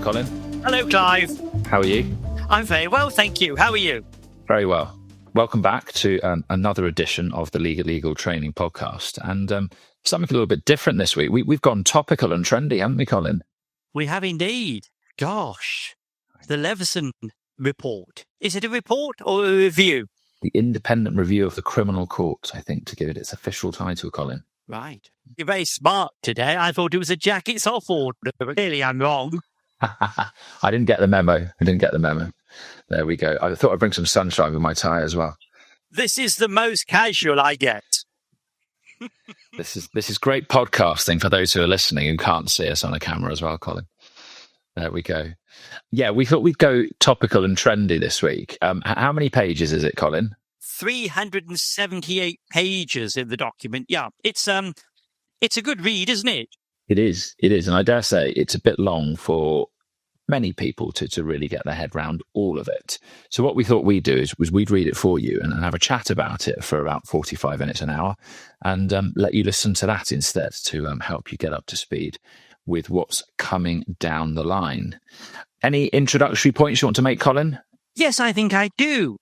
Colin. Hello, Clive. How are you? I'm very well, thank you. How are you? Very well. Welcome back to another edition of the Legal Training Podcast. And something a little bit different this week. We've gone topical and trendy, haven't we, Colin? We have indeed. Gosh, the Leveson Report. Is it a report or a review? The independent review of the criminal court, I think, to give it its official title, Colin. Right. You're very smart today. I thought it was a jackets off order, but clearly I'm wrong. I didn't get the memo. There we go. I thought I'd bring some sunshine with my tie as well. This is the most casual I get. This is great podcasting for those who are listening who can't see us on a camera as well, Colin. There we go. Yeah, we thought we'd go topical and trendy this week. How many pages is it, Colin? 378 pages in the document. Yeah, it's a good read, isn't it? It is, and I dare say it's a bit long for many people to really get their head around all of it. So what we thought we'd do was we'd read it for you and have a chat about it for about 45 minutes, an hour, and let you listen to that instead to help you get up to speed with what's coming down the line. Any introductory points you want to make, Colin? Yes, I think I do.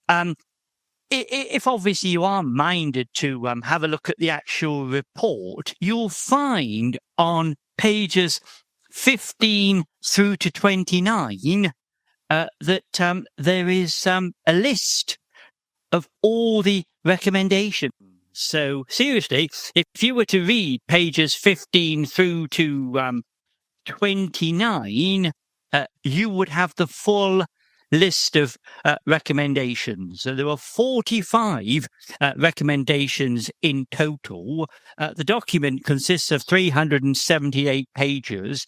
If obviously you are minded to have a look at the actual report, you'll find on pages 15 through to 29 that there is a list of all the recommendations. So seriously, if you were to read pages 15 through to 29, you would have the full list of recommendations. So there are 45 recommendations in total. The document consists of 378 pages.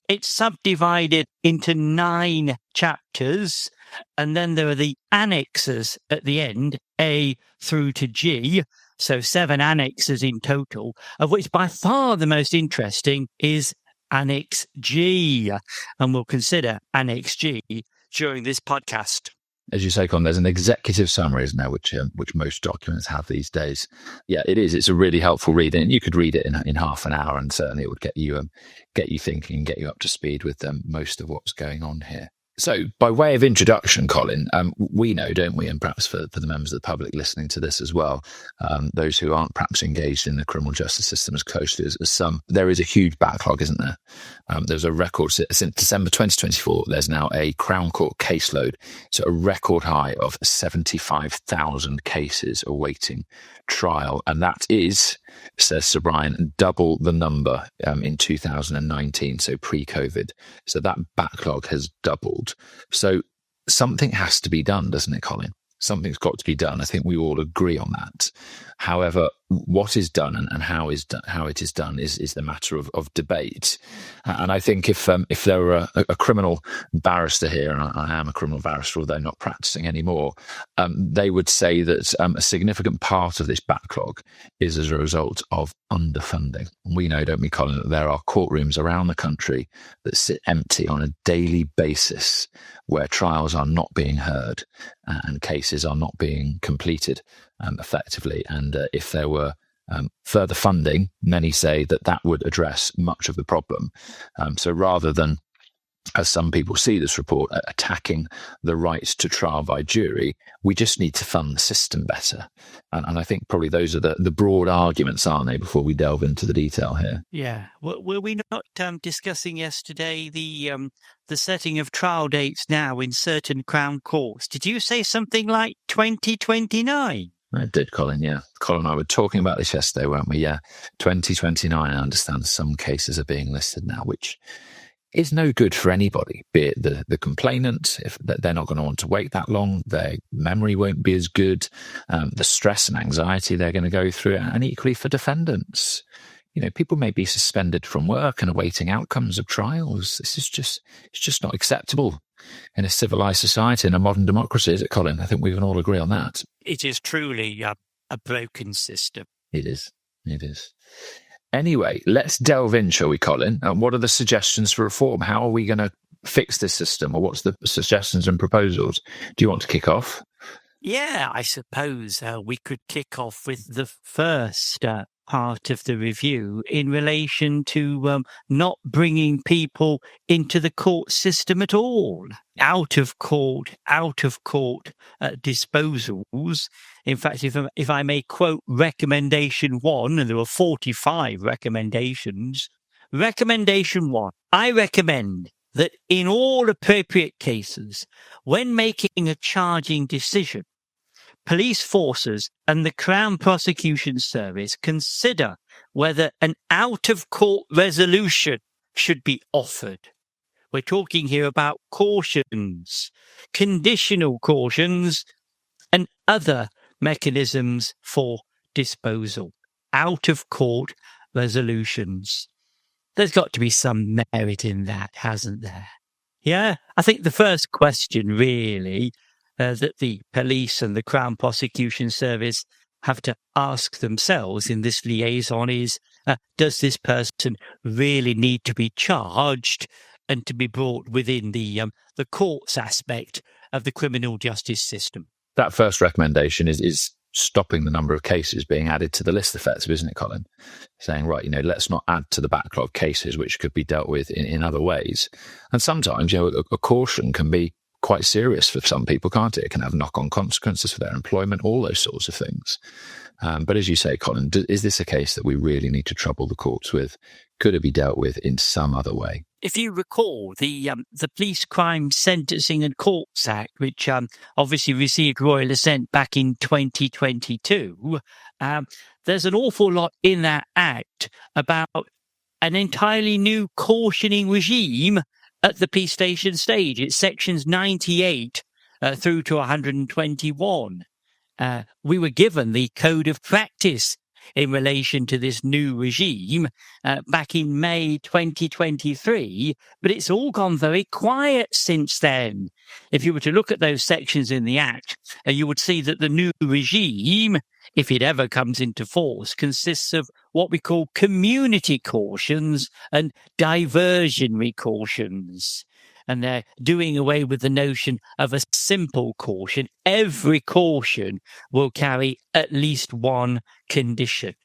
It's subdivided into 9 chapters, and then there are the annexes at the end, A through to G, so 7 annexes in total, of which by far the most interesting is Annex G, and we'll consider Annex G during this podcast. As you say, Colin, there's an executive summary, isn't there, which most documents have these days. Yeah, it is. It's a really helpful read, and you could read it in half an hour, and certainly it would get you thinking, get you up to speed with most of what's going on here. So, by way of introduction, Colin, we know, don't we, and perhaps for the members of the public listening to this as well, those who aren't perhaps engaged in the criminal justice system as closely as some, there is a huge backlog, isn't there? There's a record, since December 2024, there's now a Crown Court caseload, so a record high of 75,000 cases awaiting trial. And that is, says Sir Brian, double the number in 2019, so pre-COVID. So that backlog has doubled. So something has to be done, doesn't it, Colin? Something's got to be done. I think we all agree on that. However, what is done and how it is done is the matter of debate. And I think if there were a criminal barrister here, and I am a criminal barrister, although not practicing anymore, they would say that a significant part of this backlog is as a result of underfunding. We know, don't we, Colin, that there are courtrooms around the country that sit empty on a daily basis where trials are not being heard and cases are not being completed effectively. And if there were further funding, many say that would address much of the problem. So rather than, as some people see this report, attacking the right to trial by jury, we just need to fund the system better. And I think probably those are the broad arguments, aren't they, before we delve into the detail here? Yeah. Were we not discussing yesterday the setting of trial dates now in certain Crown Courts? Did you say something like 2029? I did, Colin, yeah. Colin and I were talking about this yesterday, weren't we? Yeah, 2029, I understand some cases are being listed now, which is no good for anybody, be it the complainant, if they're not going to want to wait that long, their memory won't be as good, the stress and anxiety they're going to go through, and equally for defendants. You know, people may be suspended from work and awaiting outcomes of trials. It's just not acceptable in a civilized society, in a modern democracy, is it, Colin? I think we can all agree on that. It is truly a broken system. It is. Anyway, let's delve in, shall we, Colin? What are the suggestions for reform? How are we going to fix this system, or what's the suggestions and proposals? Do you want to kick off? Yeah, I suppose we could kick off with the first part of the review in relation to not bringing people into the court system at all. Out of court disposals. In fact, if I may quote recommendation 1, and there were 45 recommendations. Recommendation 1, I recommend that in all appropriate cases, when making a charging decision, police forces and the Crown Prosecution Service consider whether an out-of-court resolution should be offered. We're talking here about cautions, conditional cautions, and other mechanisms for disposal. Out-of-court resolutions. There's got to be some merit in that, hasn't there? Yeah, I think the first question really that the police and the Crown Prosecution Service have to ask themselves in this liaison is, does this person really need to be charged and to be brought within the courts aspect of the criminal justice system? That first recommendation is stopping the number of cases being added to the list effective, isn't it, Colin? Saying, right, let's not add to the backlog cases which could be dealt with in other ways. And sometimes, a caution can be quite serious for some people, can't it? It can have knock-on consequences for their employment, all those sorts of things. But as you say, Colin, is this a case that we really need to trouble the courts with? Could it be dealt with in some other way? If you recall, the Police Crime Sentencing and Courts Act, which obviously received royal assent back in 2022, there's an awful lot in that act about an entirely new cautioning regime at the peace station stage. It's sections 98 through to 121. We were given the code of practice in relation to this new regime back in May 2023, but it's all gone very quiet since then. If you were to look at those sections in the Act, you would see that the new regime, if it ever comes into force, consists of what we call community cautions and diversionary cautions. And they're doing away with the notion of a simple caution. Every caution will carry at least one condition.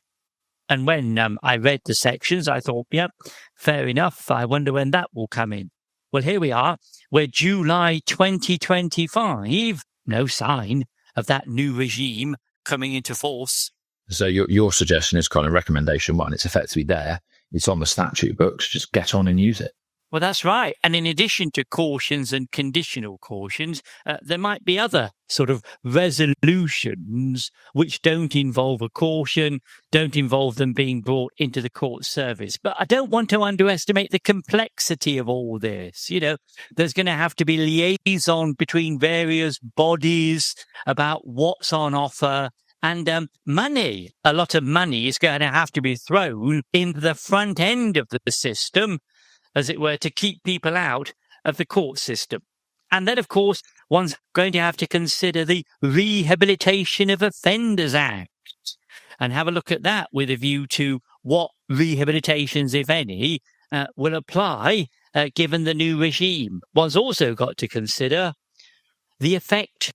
And when I read the sections, I thought, yep, fair enough. I wonder when that will come in. Well, here we are. We're July 2025. No sign of that new regime coming into force. So your suggestion is, Colin, recommendation 1. It's effectively there. It's on the statute books. Just get on and use it. Well, that's right. And in addition to cautions and conditional cautions, there might be other sort of resolutions which don't involve a caution, don't involve them being brought into the court service. But I don't want to underestimate the complexity of all this. There's going to have to be liaison between various bodies about what's on offer. And money, a lot of money is going to have to be thrown into the front end of the system, as it were, to keep people out of the court system. And then, of course, one's going to have to consider the Rehabilitation of Offenders Act and have a look at that with a view to what rehabilitations, if any, will apply given the new regime. One's also got to consider the effect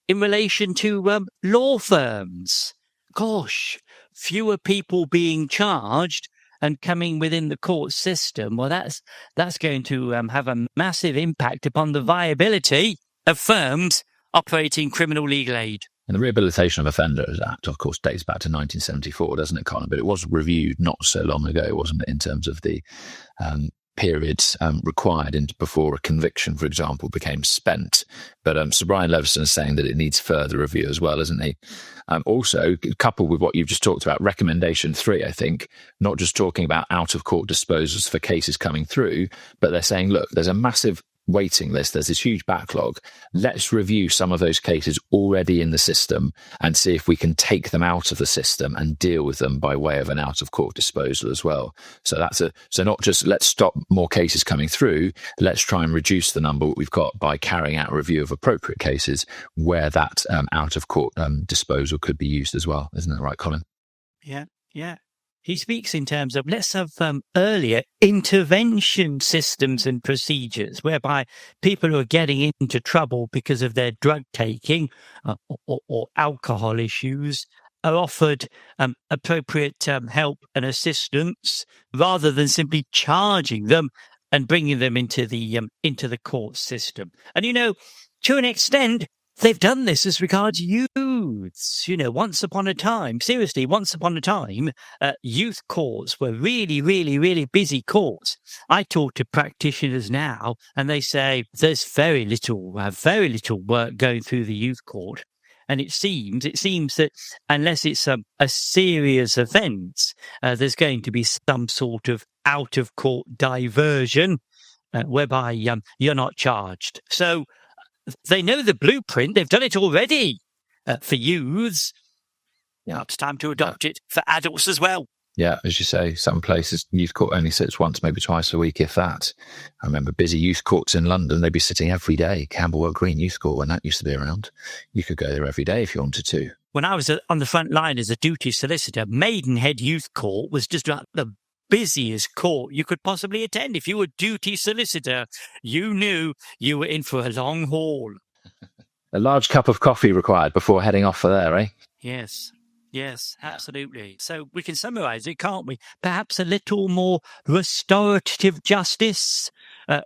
in relation to law firms. Gosh, fewer people being charged and coming within the court system, well, that's going to have a massive impact upon the viability of firms operating criminal legal aid. And the Rehabilitation of Offenders Act, of course, dates back to 1974, doesn't it, Colin? But it was reviewed not so long ago, wasn't it, in terms of the periods required before a conviction, for example, became spent. But Sir Brian Leveson is saying that it needs further review as well, isn't he? Also, coupled with what you've just talked about, recommendation 3, I think, not just talking about out-of-court disposals for cases coming through, but they're saying, look, there's a massive waiting list. There's this huge backlog. Let's review some of those cases already in the system and see if we can take them out of the system and deal with them by way of an out-of-court disposal as well. So so not just let's stop more cases coming through. Let's try and reduce the number we've got by carrying out a review of appropriate cases where that out-of-court disposal could be used as well. Isn't that right, Colin? Yeah. He speaks in terms of let's have earlier intervention systems and procedures whereby people who are getting into trouble because of their drug taking or alcohol issues are offered appropriate help and assistance rather than simply charging them and bringing them into the court system. And, to an extent, they've done this as regards youths. Once upon a time, youth courts were really, really, really busy courts. I talk to practitioners now, and they say there's very little work going through the youth court. And it seems that unless it's a serious offence, there's going to be some sort of out-of-court diversion whereby you're not charged. So they know the blueprint. They've done it already for youths. Now it's time to adopt it for adults as well. Yeah, as you say, some places youth court only sits once, maybe twice a week, if that. I remember busy youth courts in London, they'd be sitting every day. Camberwell Green Youth Court, when that used to be around. You could go there every day if you wanted to. When I was on the front line as a duty solicitor, Maidenhead Youth Court was just about the busiest court you could possibly attend. If you were duty solicitor, you knew you were in for a long haul. A large cup of coffee required before heading off for there, eh? Yes, absolutely. So we can summarise it, can't we? Perhaps a little more restorative justice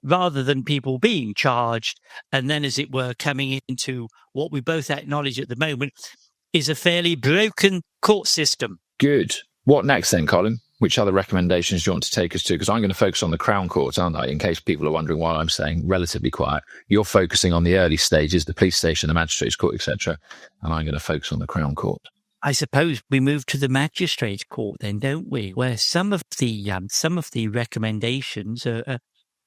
rather than people being charged and then, as it were, coming into what we both acknowledge at the moment is a fairly broken court system. Good. What next then, Colin? Which other recommendations do you want to take us to? Because I'm going to focus on the Crown Court, aren't I? In case people are wondering why I'm saying relatively quiet. You're focusing on the early stages, the police station, the magistrates' court, etc. And I'm going to focus on the Crown Court. I suppose we move to the magistrates' court then, don't we? Where some of the recommendations are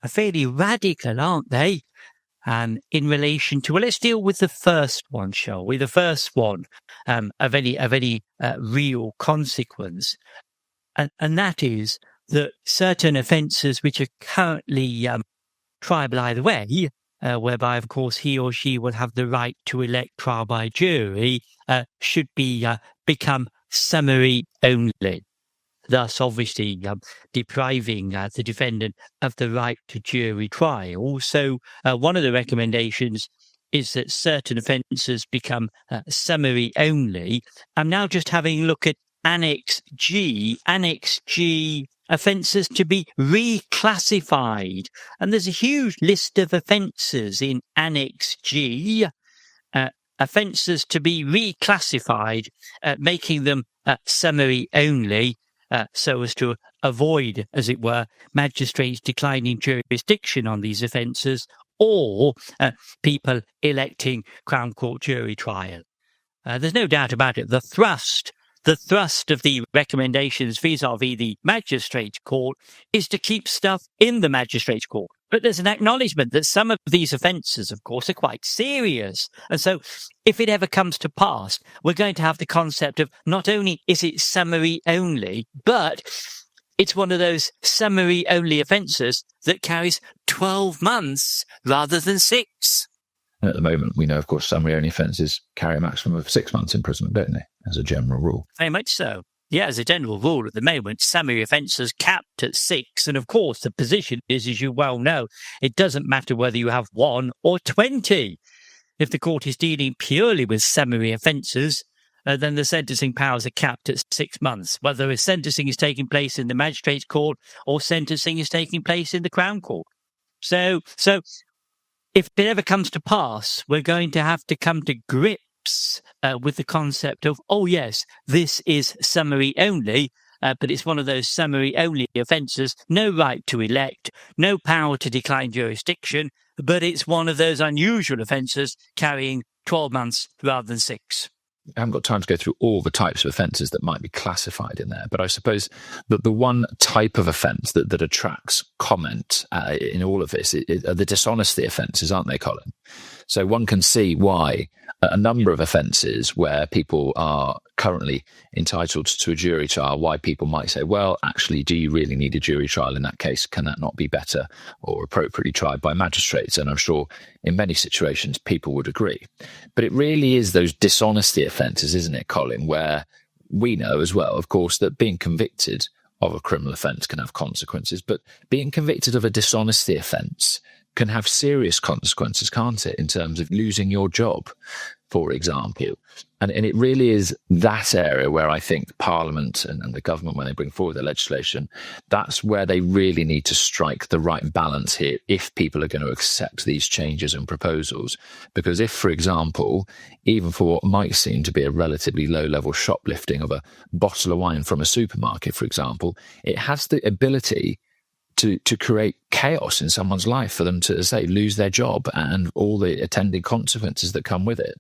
fairly radical, aren't they? In relation to, well, let's deal with the first one, shall we? The first one of any real consequence, and that is that certain offences which are currently triable either way, whereby, of course, he or she will have the right to elect trial by jury, should become summary only, thus obviously depriving the defendant of the right to jury trial. So one of the recommendations is that certain offences become summary only. I'm now just having a look at Annex G. Annex G, offences to be reclassified. And there's a huge list of offences in Annex G, offences to be reclassified, making them summary only, so as to avoid, as it were, magistrates declining jurisdiction on these offences or people electing Crown Court jury trial. There's no doubt about it. The thrust of the recommendations vis-à-vis the magistrates' court is to keep stuff in the magistrates' court. But there's an acknowledgement that some of these offences, of course, are quite serious. And so if it ever comes to pass, we're going to have the concept of not only is it summary only, but it's one of those summary only offences that carries 12 months rather than 6. And at the moment, we know, of course, summary only offences carry a maximum of 6 months imprisonment, don't they, as a general rule? Very much so. Yeah, as a general rule at the moment, summary offences capped at 6. And of course, the position is, as you well know, it doesn't matter whether you have 1 or 20. If the court is dealing purely with summary offences, then the sentencing powers are capped at 6 months, whether a sentencing is taking place in the magistrates' court or sentencing is taking place in the Crown Court. So if it ever comes to pass, we're going to have to come to grips with the concept of, oh yes, this is summary only, but it's one of those summary only offences, no right to elect, no power to decline jurisdiction, but it's one of those unusual offences carrying 12 months rather than 6. I haven't got time to go through all the types of offences that might be classified in there, but I suppose that the one type of offence that attracts comment in all of this are the dishonesty offences, aren't they, Colin? So one can see why a number of offences where people are currently entitled to a jury trial, why people might say, well, actually, do you really need a jury trial in that case? Can that not be better or appropriately tried by magistrates? And I'm sure in many situations people would agree. But it really is those dishonesty offences, isn't it, Colin, where we know as well, of course, that being convicted of a criminal offence can have consequences, but being convicted of a dishonesty offence can have serious consequences, can't it, in terms of losing your job? for example. And it really is that area where I think Parliament and the government, when they bring forward the legislation, that's where they really need to strike the right balance here if people are going to accept these changes and proposals. Because if, for example, even for what might seem to be a relatively low-level shoplifting of a bottle of wine from a supermarket, for example, it has the ability to create chaos in someone's life for them to, say, lose their job and all the attending consequences that come with it.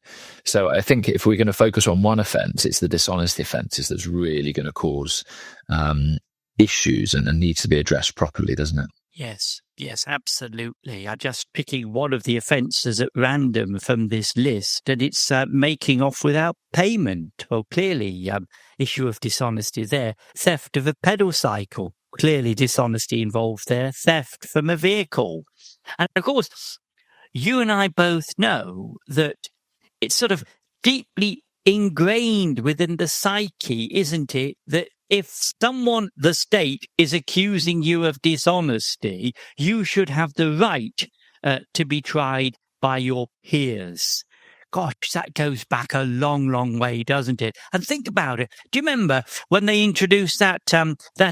So I think if we're going to focus on one offence, it's the dishonesty offences that's really going to cause issues and needs to be addressed properly, doesn't it? Yes, absolutely. I'm just picking one of the offences at random from this list, and it's making off without payment. Well, clearly, issue of dishonesty there. Theft of a pedal cycle. Clearly dishonesty involved there. Theft from a vehicle. And of course, you and I both know that it's sort of deeply ingrained within the psyche, isn't it, that if someone, the state, is accusing you of dishonesty, you should have the right to be tried by your peers. Gosh, that goes back a long, long way, doesn't it? And think about it. Do you remember when they introduced that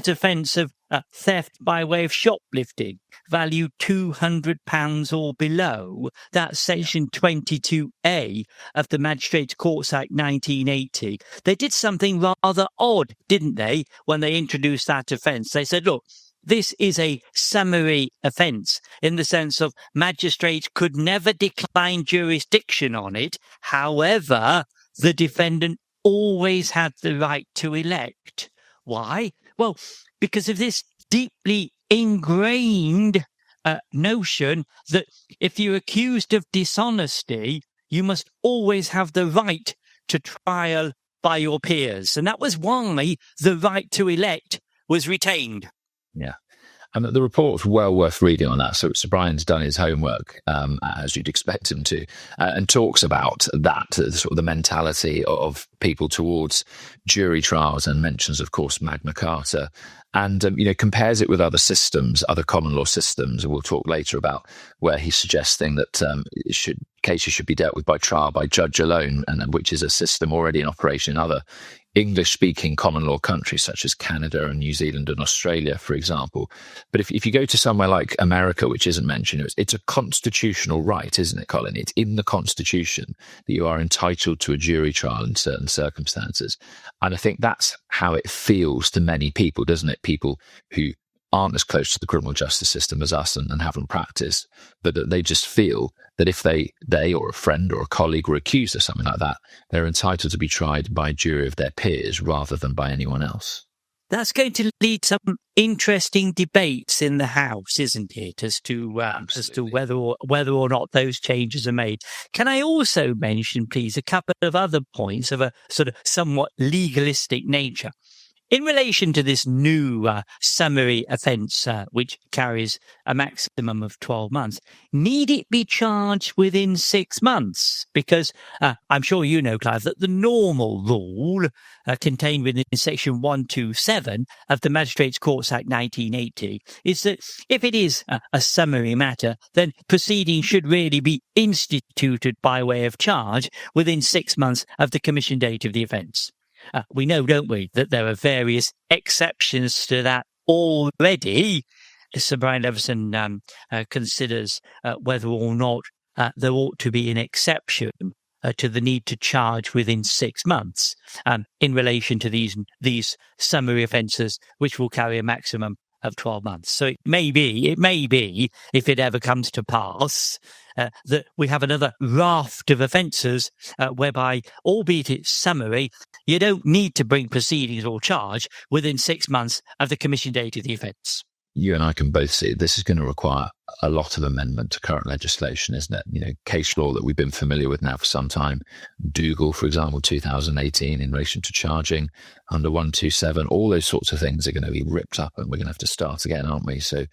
offence of theft by way of shoplifting, value £200 or below? That's section 22A of the Magistrates' Courts Act 1980. They did something rather odd, didn't they, when they introduced that offence? They said, look, this is a summary offence in the sense of magistrates could never decline jurisdiction on it. However, the defendant always had the right to elect. Why? Well, because of this deeply ingrained notion that if you're accused of dishonesty, you must always have the right to trial by your peers. And that was why the right to elect was retained. Yeah. And the report's well worth reading on that. So Brian's done his homework, as you'd expect him to, and talks about that, sort of the mentality of people towards jury trials, and mentions, of course, Magna Carta, and compares it with other systems, other common law systems. And we'll talk later about where he's suggesting that cases should be dealt with by trial by judge alone, and which is a system already in operation in other English-speaking common law countries such as Canada and New Zealand and Australia, for example. But if you go to somewhere like America, which isn't mentioned, it's a constitutional right, isn't it, Colin? It's in the Constitution that you are entitled to a jury trial in certain circumstances. And I think that's how it feels to many people, doesn't it? People who aren't as close to the criminal justice system as us and haven't practiced, but that they just feel that if they or a friend or a colleague were accused of something like that, they're entitled to be tried by a jury of their peers rather than by anyone else. That's going to lead to some interesting debates in the House, isn't it, as to whether or not those changes are made. Can I also mention, please, a couple of other points of a sort of somewhat legalistic nature? In relation to this new summary offence, which carries a maximum of 12 months, need it be charged within 6 months? Because I'm sure you know, Clive, that the normal rule contained within section 127 of the Magistrates' Courts Act 1980 is that if it is a summary matter, then proceedings should really be instituted by way of charge within 6 months of the commission date of the offence. We know, don't we, that there are various exceptions to that already. Sir Brian Leveson considers whether or not there ought to be an exception to the need to charge within 6 months in relation to these summary offences, which will carry a maximum of 12 months. So it may be, if it ever comes to pass, that we have another raft of offences whereby, albeit it's summary, you don't need to bring proceedings or charge within 6 months of the commission date of the offence. You and I can both see this is going to require a lot of amendment to current legislation, isn't it? Case law that we've been familiar with now for some time. Dougal, for example, 2018, in relation to charging under 127, all those sorts of things are going to be ripped up and we're going to have to start again, aren't we? So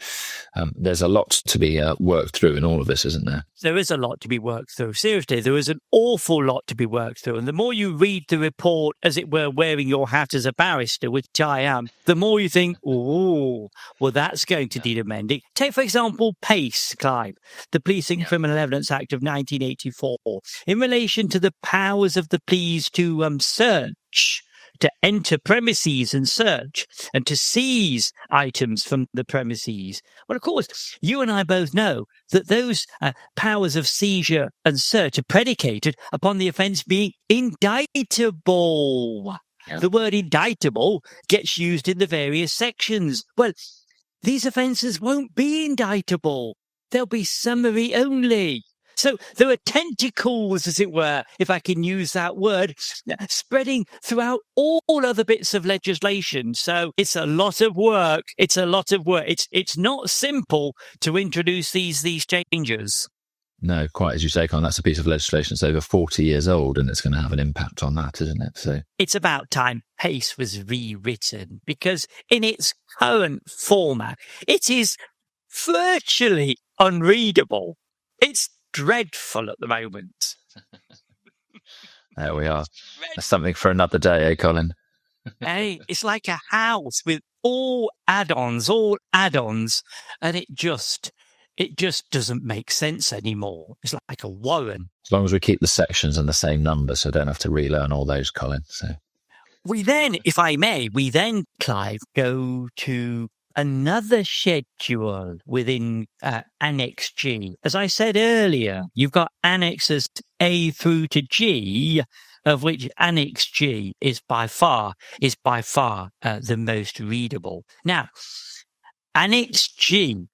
there's a lot to be worked through in all of this, isn't there? There is a lot to be worked through. Seriously, there is an awful lot to be worked through. And the more you read the report, as it were, wearing your hat as a barrister, which I am, the more you think, oh, well, that's going to need amending. Take, for example, PACE, Clive, the Policing and Criminal Evidence Act of 1984, in relation to the powers of the police to search, to enter premises and search, and to seize items from the premises. Well, of course, you and I both know that those powers of seizure and search are predicated upon the offence being indictable. Yeah. The word indictable gets used in the various sections. Well, these offences won't be indictable. They'll be summary only. So there are tentacles, as it were, if I can use that word, spreading throughout all other bits of legislation. So it's a lot of work. It's not simple to introduce these changes. No, quite as you say, Colin, that's a piece of legislation that's over 40 years old, and it's going to have an impact on that, isn't it? So it's about time PACE was rewritten, because in its current format, it is virtually unreadable. It's dreadful at the moment. There we are. That's something for another day, eh, Colin? Hey, it's like a house with all add-ons, and it just doesn't make sense anymore. It's like a warren. As long as we keep the sections and the same number, so I don't have to relearn all those, Colin. So we then, if I may, Clive, go to another schedule within Annex G. As I said earlier, you've got Annexes A through to G, of which Annex G is by far the most readable. Now, Annex G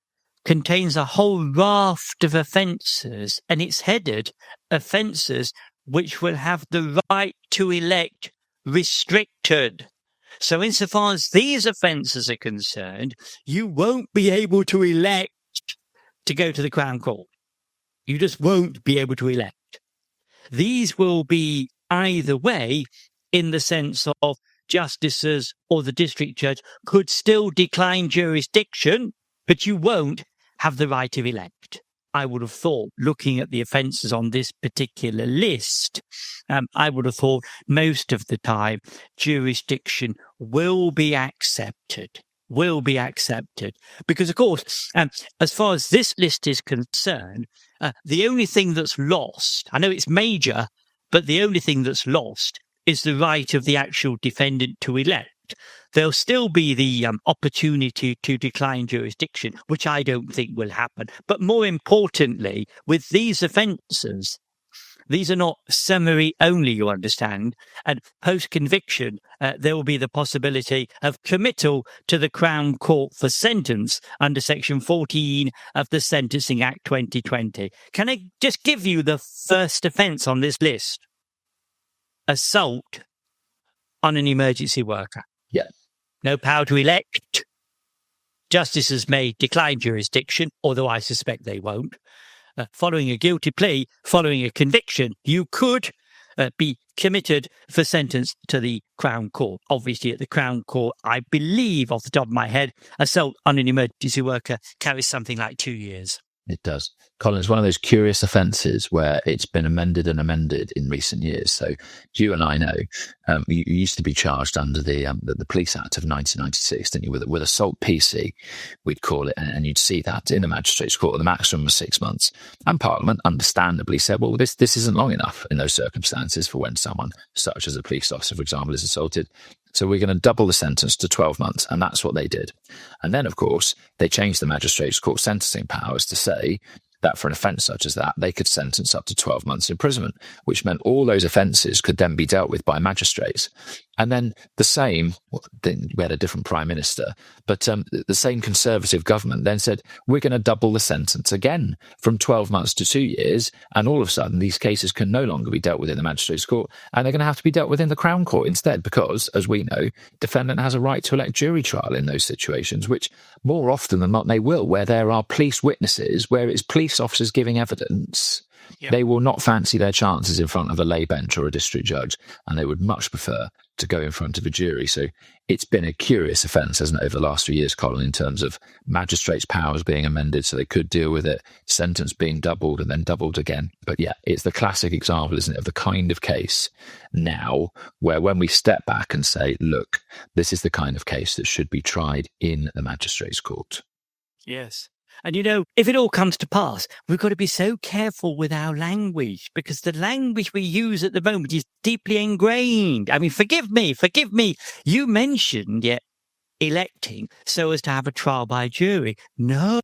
contains a whole raft of offences, and it's headed offences which will have the right to elect restricted. So insofar as these offences are concerned, you won't be able to elect to go to the Crown Court. You just won't be able to elect. These will be either way, in the sense of justices or the district judge could still decline jurisdiction, but you won't have the right to elect. I would have thought, looking at the offences on this particular list, I would have thought most of the time jurisdiction will be accepted. Because, of course, as far as this list is concerned, the only thing that's lost, I know it's major, but the only thing that's lost is the right of the actual defendant to elect. There'll still be the opportunity to decline jurisdiction, which I don't think will happen. But more importantly, with these offences, these are not summary only, you understand, and post-conviction, there will be the possibility of committal to the Crown Court for sentence under Section 14 of the Sentencing Act 2020. Can I just give you the first offence on this list? Assault on an emergency worker. Yeah. No power to elect. Justices may decline jurisdiction, although I suspect they won't. Following a guilty plea, following a conviction, you could be committed for sentence to the Crown Court. Obviously, at the Crown Court, I believe, off the top of my head, assault on an emergency worker carries something like 2 years. It does. Colin, it's one of those curious offences where it's been amended in recent years. So you and I know you used to be charged under the Police Act of 1996, didn't you, with assault PC, we'd call it, and you'd see that in the magistrates' court. The maximum was 6 months. And Parliament understandably said, well, this isn't long enough in those circumstances for when someone, such as a police officer, for example, is assaulted. So we're going to double the sentence to 12 months. And that's what they did. And then, of course, they changed the magistrates' court sentencing powers to say that for an offence such as that, they could sentence up to 12 months imprisonment, which meant all those offences could then be dealt with by magistrates. And then the same, we had a different prime minister, but the same Conservative government then said, we're going to double the sentence again from 12 months to 2 years. And all of a sudden, these cases can no longer be dealt with in the magistrates' court, and they're going to have to be dealt with in the Crown Court instead, because, as we know, defendant has a right to elect jury trial in those situations, which more often than not they will, where there are police witnesses, where it's police officers giving evidence. Yep. They will not fancy their chances in front of a lay bench or a district judge, and they would much prefer to go in front of a jury. So it's been a curious offence, hasn't it, over the last few years, Colin, in terms of magistrates' powers being amended so they could deal with it, sentence being doubled and then doubled again. But yeah, it's the classic example, isn't it, of the kind of case now where when we step back and say, look, this is the kind of case that should be tried in the magistrates' court. Yes. And, if it all comes to pass, we've got to be so careful with our language, because the language we use at the moment is deeply ingrained. I mean, forgive me. You mentioned, electing so as to have a trial by jury. No,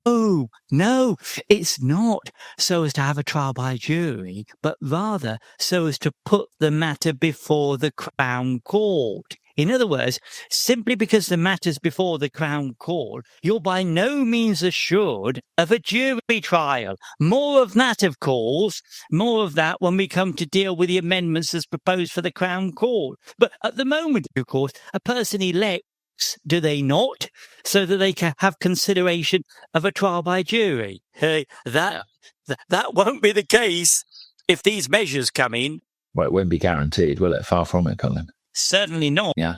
it's not so as to have a trial by jury, but rather so as to put the matter before the Crown Court. In other words, simply because the matter's before the Crown Court, you're by no means assured of a jury trial. More of that, of course, more of that when we come to deal with the amendments as proposed for the Crown Court. But at the moment, of course, a person elects, do they not, so that they can have consideration of a trial by jury? That won't be the case if these measures come in. Well, it won't be guaranteed, will it? Far from it, Colin. Certainly not. Yeah.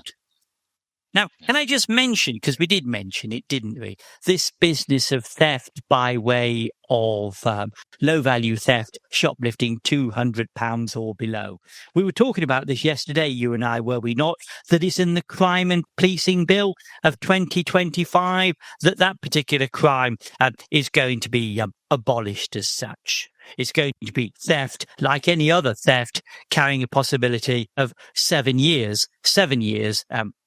Now, can I just mention, because we did mention it, didn't we, this business of theft by way of low-value theft, shoplifting £200 or below. We were talking about this yesterday, you and I, were we not? That is in the Crime and Policing Bill of 2025, that particular crime is going to be abolished as such. It's going to be theft, like any other theft, carrying a possibility of 7 years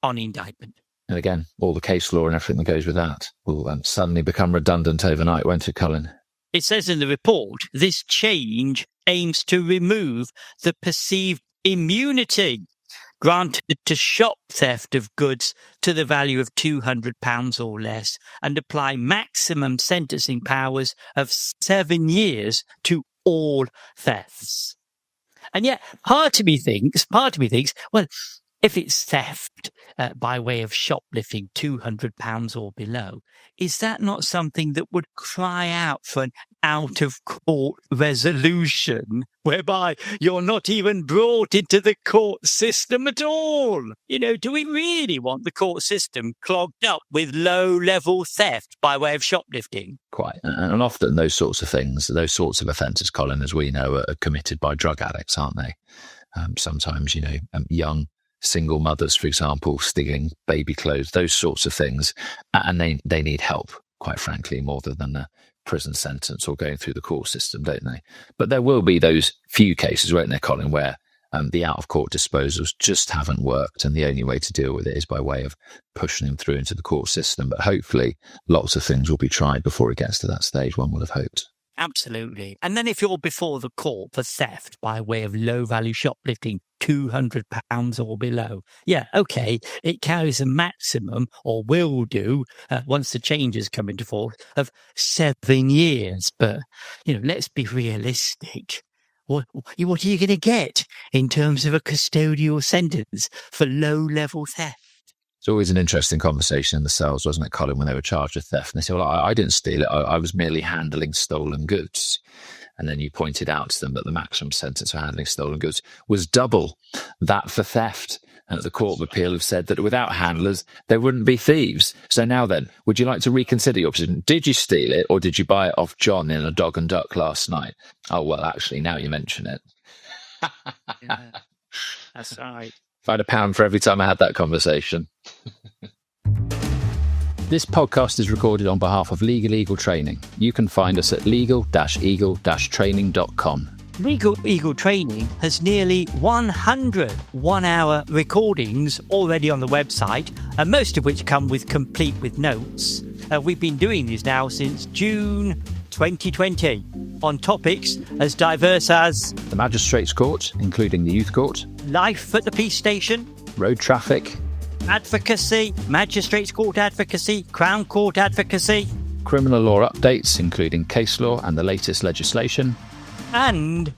on indictment. And again, all the case law and everything that goes with that will suddenly become redundant overnight, won't it, Colin? It says in the report, this change aims to remove the perceived immunity granted to shop theft of goods to the value of £200 or less, and apply maximum sentencing powers of 7 years to all thefts. And yet, part of me thinks, well, if it's theft by way of shoplifting £200 or below, is that not something that would cry out for an out-of-court resolution whereby you're not even brought into the court system at all? Do we really want the court system clogged up with low-level theft by way of shoplifting? Quite. And often those sorts of things, those sorts of offences, Colin, as we know, are committed by drug addicts, aren't they? Sometimes, young single mothers, for example, stealing baby clothes, those sorts of things. And they need help, quite frankly, more than a prison sentence or going through the court system, don't they? But there will be those few cases, won't there, Colin, where the out-of-court disposals just haven't worked, and the only way to deal with it is by way of pushing them through into the court system. But hopefully lots of things will be tried before it gets to that stage, one would have hoped. Absolutely. And then if you're before the court for theft by way of low-value shoplifting, £200 or below, it carries a maximum, or will do, once the changes come into force, of 7 years. But, let's be realistic. What are you going to get in terms of a custodial sentence for low-level theft? It's always an interesting conversation in the cells, wasn't it, Colin, when they were charged with theft? And they said, well, I didn't steal it. I was merely handling stolen goods. And then you pointed out to them that the maximum sentence for handling stolen goods was double that for theft. And the Court of Appeal have said that without handlers, there wouldn't be thieves. So now then, would you like to reconsider your position? Did you steal it, or did you buy it off John in a dog and duck last night? Oh, well, actually, now you mention it. Yeah, that's right. If I had £1 for every time I had that conversation. This podcast is recorded on behalf of Legal Eagle Training. You can find us at legal-eagle-training.com. Legal Eagle Training has nearly 100 one-hour recordings already on the website, and most of which come complete with notes. We've been doing these now since June 2020 on topics as diverse as the Magistrates Court, including the Youth Court, life at the police station, road traffic, advocacy, Magistrates Court advocacy, Crown Court advocacy, criminal law updates, including case law and the latest legislation, and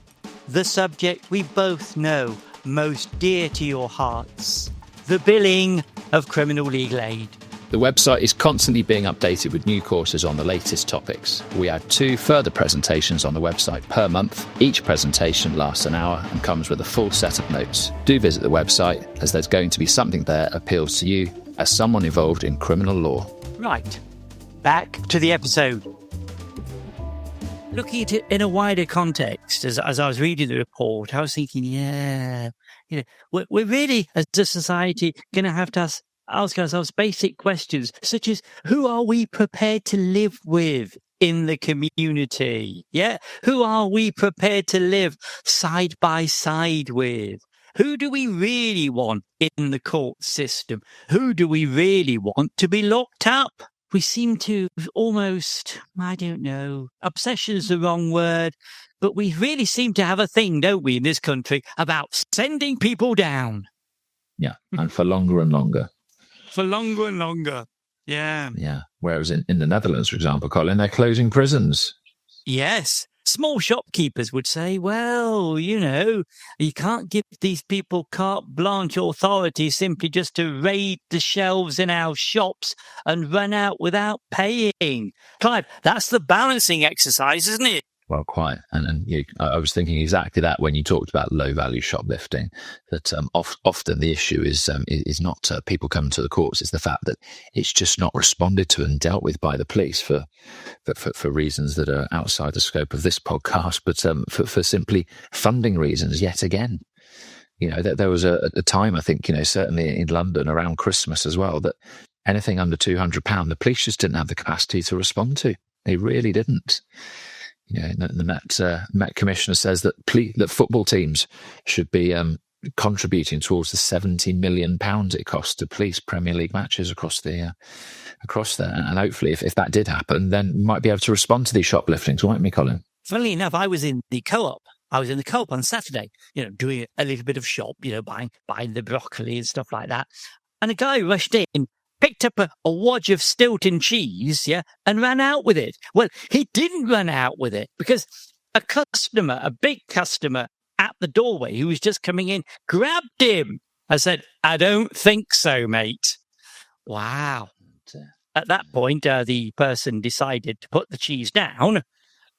the subject we both know most dear to your hearts, the billing of criminal legal aid. The website is constantly being updated with new courses on the latest topics. We add 2 further presentations on the website per month. Each presentation lasts an hour and comes with a full set of notes. Do visit the website, as there's going to be something there that appeals to you as someone involved in criminal law. Right, back to the episode. Looking at it in a wider context, as I was reading the report, I was thinking, we're really, as a society, going to have to ask ourselves basic questions, such as, who are we prepared to live with in the community? Yeah. Who are we prepared to live side by side with? Who do we really want in the court system? Who do we really want to be locked up? We seem to almost, I don't know, obsession is the wrong word, but we really seem to have a thing, don't we, in this country, about sending people down. Yeah, and for longer and longer. For longer and longer. Yeah. Yeah. Whereas in the Netherlands, for example, Colin, they're closing prisons. Yes. Small shopkeepers would say, well, you can't give these people carte blanche authority simply just to raid the shelves in our shops and run out without paying. Clive, that's the balancing exercise, isn't it? Well, quite. And I was thinking exactly that when you talked about low-value shoplifting, that often the issue is not people coming to the courts, it's the fact that it's just not responded to and dealt with by the police for reasons that are outside the scope of this podcast, but for simply funding reasons yet again. There was a time, I think, certainly in London around Christmas as well, that anything under £200, the police just didn't have the capacity to respond to. They really didn't. The Met Commissioner says that football teams should be contributing towards the £70 million it costs to police Premier League matches across there. And hopefully, if that did happen, then we might be able to respond to these shopliftings, won't we, Colin? Funnily enough, I was in the co-op. On Saturday, doing a little bit of shop, buying the broccoli and stuff like that. And a guy rushed in, picked up a wodge of Stilton cheese, and ran out with it. Well, he didn't run out with it because a big customer at the doorway who was just coming in, grabbed him. I said, I don't think so, mate. Wow. At that point, the person decided to put the cheese down